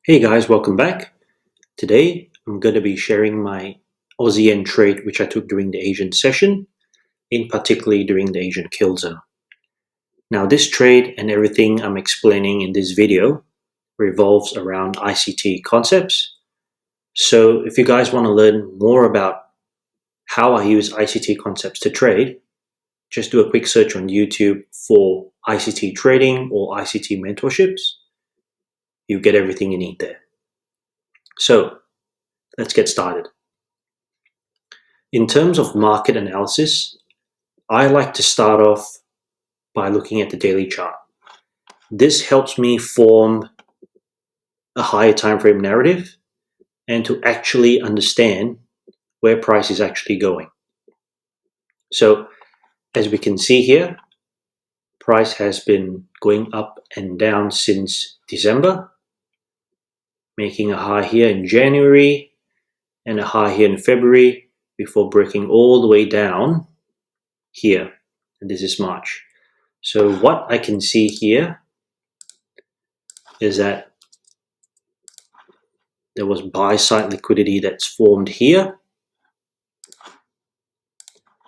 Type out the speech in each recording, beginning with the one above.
Hey guys, welcome back. Today I'm going to be sharing my Aussie yen trade which I took during the Asian session, in particularly during the Asian Killzone. Now this trade and everything I'm explaining in this video revolves around ICT concepts. So if you guys want to learn more about how I use ICT concepts to trade, just do a quick search on YouTube for ICT trading or ICT mentorships. You get everything you need there. So let's get started. In terms of market analysis, I like to start off by looking at the daily chart. This helps me form a higher time frame narrative and to actually understand where price is actually going. So as we can see here, price has been going up and down since December, making a high here in January and a high here in February before breaking all the way down here, and this is March. So what I can see here is that there was buy side liquidity that's formed here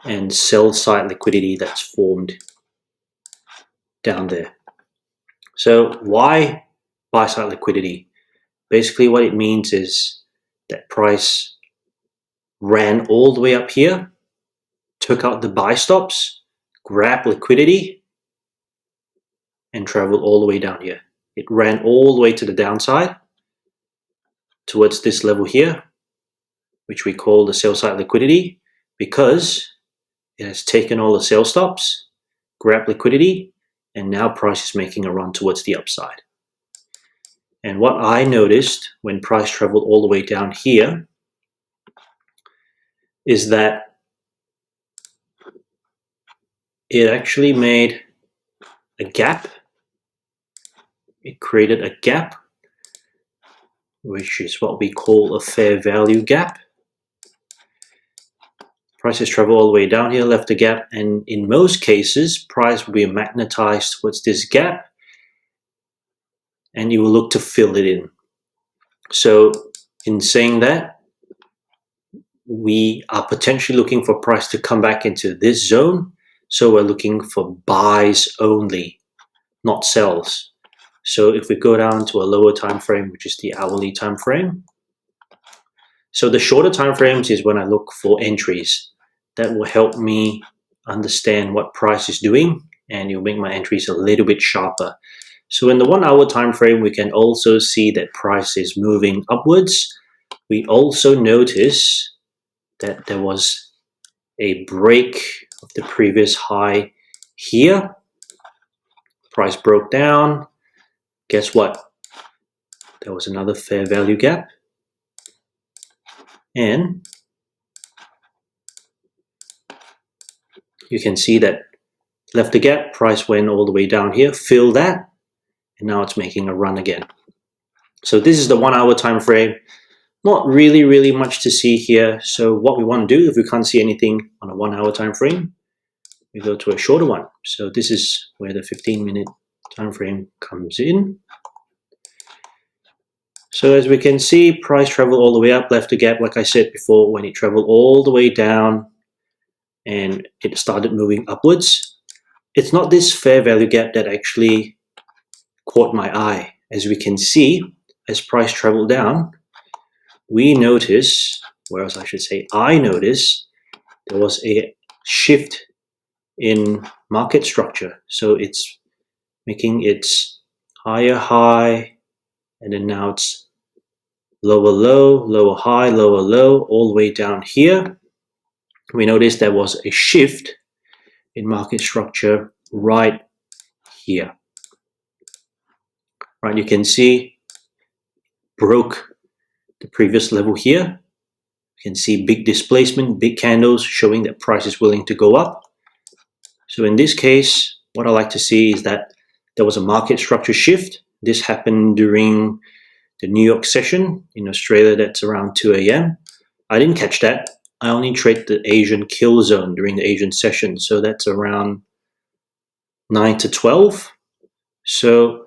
and sell side liquidity that's formed down there. So why buy side liquidity? Basically what it means is that price ran all the way up here, took out the buy stops, grabbed liquidity, and traveled all the way down here. It ran all the way to the downside towards this level here, which we call the sell side liquidity, because it has taken all the sell stops, grabbed liquidity, and now price is making a run towards the upside. And what I noticed when price traveled all the way down here is that it actually made a gap. It created a gap, which is what we call a fair value gap. Price has traveled all the way down here, left a gap, and in most cases, price will be magnetized towards this gap, and you will look to fill it in. So in saying that, we are potentially looking for price to come back into this zone. So we're looking for buys only, not sells. So if we go down to a lower time frame, which is the hourly time frame. So the shorter time frames is when I look for entries. That will help me understand what price is doing, and you'll make my entries a little bit sharper. So in the 1 hour time frame, we can also see that price is moving upwards. We also notice that there was a break of the previous high here. Price broke down. Guess what? There was another fair value gap. And you can see that left the gap, price went all the way down here, filled that, and now it's making a run again. So this is the 1 hour time frame. Not really much to see here. So what we want to do, if we can't see anything on a 1 hour time frame, we go to a shorter one. So this is where the 15-minute time frame comes in. So as we can see, price traveled all the way up, left a gap, like I said before, when it traveled all the way down and it started moving upwards. It's not this fair value gap that actually caught my eye. As we can see, as price traveled down, we notice, whereas I should say I notice, there was a shift in market structure. So it's making its higher high, and then now it's lower low, lower high, lower low, all the way down here. We noticed there was a shift in market structure right here. Right, you can see broke the previous level here. You can see big displacement, big candles showing that price is willing to go up. So in this case, what I like to see is that there was a market structure shift. This happened during the New York session. In Australia, that's around 2 a.m. I didn't catch that. I only trade the Asian Killzone during the Asian session. So that's around 9 to 12. So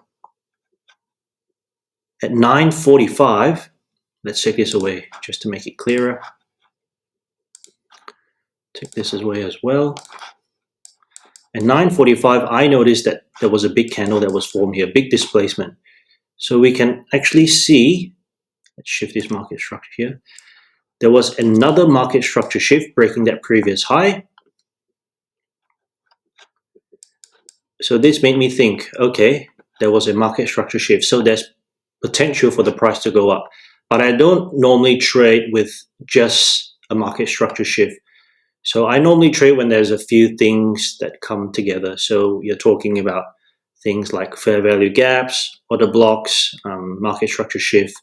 at 9:45, let's take this away just to make it clearer. Take this away as well. At 9:45, I noticed that there was a big candle that was formed here, big displacement. So we can actually see, let's shift this market structure here. There was another market structure shift breaking that previous high. So this made me think, okay, there was a market structure shift. So there's potential for the price to go up. But I don't normally trade with just a market structure shift. So I normally trade when there's a few things that come together. So you're talking about things like fair value gaps, order blocks, market structure shift.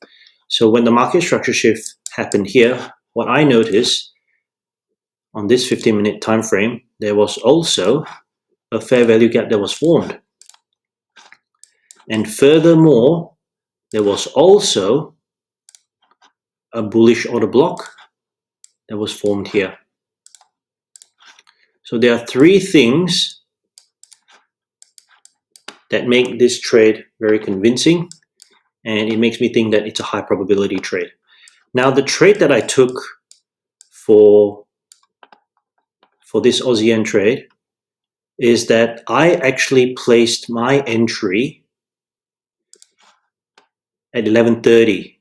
So when the market structure shift happened here, what I noticed on this 15-minute time frame, there was also a fair value gap that was formed. And furthermore, there was also a bullish order block that was formed here. So there are three things that make this trade very convincing, and it makes me think that it's a high probability trade. Now, the trade that I took for this Aussie yen trade is that I actually placed my entry at 11:30.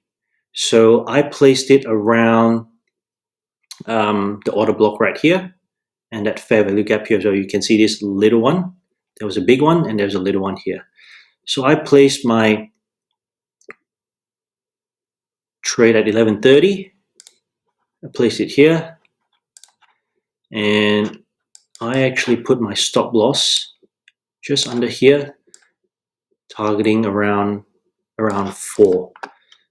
So I placed it around the order block right here and that fair value gap here. So you can see this little one. There was a big one and there's a little one here. So I placed my trade at 11:30. I placed it here, and I actually put my stop loss just under here, targeting around 4.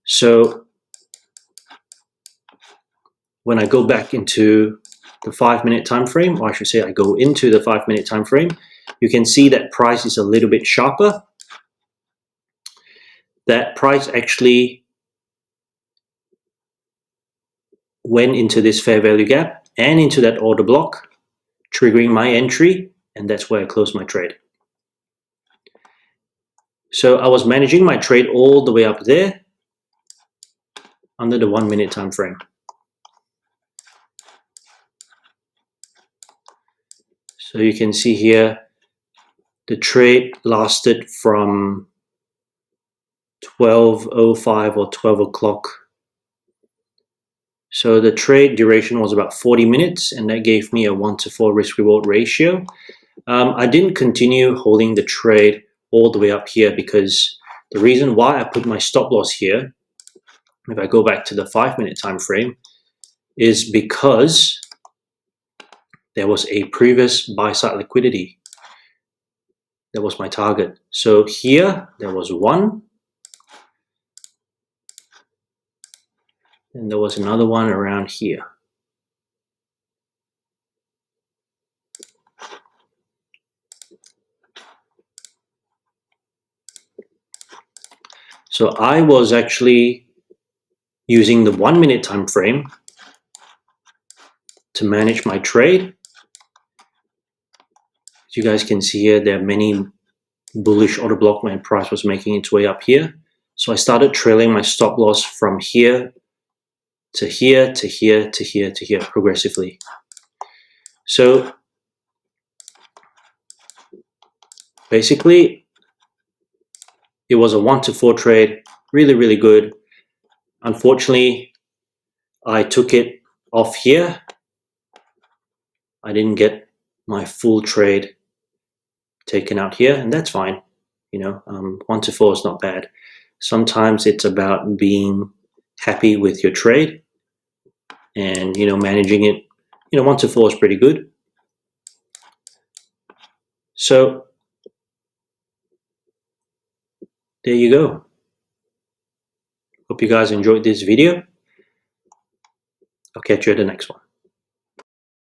So when I go back into the 5-minute time frame, or I should say I go into the 5-minute time frame, you can see that price is a little bit sharper. That price actually went into this fair value gap and into that order block, triggering my entry, and that's where I closed my trade. So I was managing my trade all the way up there under the 1-minute time frame. So you can see here the trade lasted from 12:05 or 12 o'clock. So the trade duration was about 40 minutes, and that gave me a 1-to-4 risk-reward ratio. I didn't continue holding the trade all the way up here because the reason why I put my stop loss here, if I go back to the 5-minute time frame, is because there was a previous buy-side liquidity. That was my target. So here there was one, and there was another one around here. So I was actually using the 1-minute time frame to manage my trade. As you guys can see here, there are many bullish order block when price was making its way up here. So I started trailing my stop loss from here to here to here to here to here progressively. So basically it was a 1-to-4 trade, really good. Unfortunately, I took it off here. I didn't get my full trade taken out here, and that's fine. 1-to-4 is not bad. Sometimes it's about being happy with your trade and managing it. 1-to-4 is pretty good. So there you go. Hope you guys enjoyed this video. I'll catch you at the next one.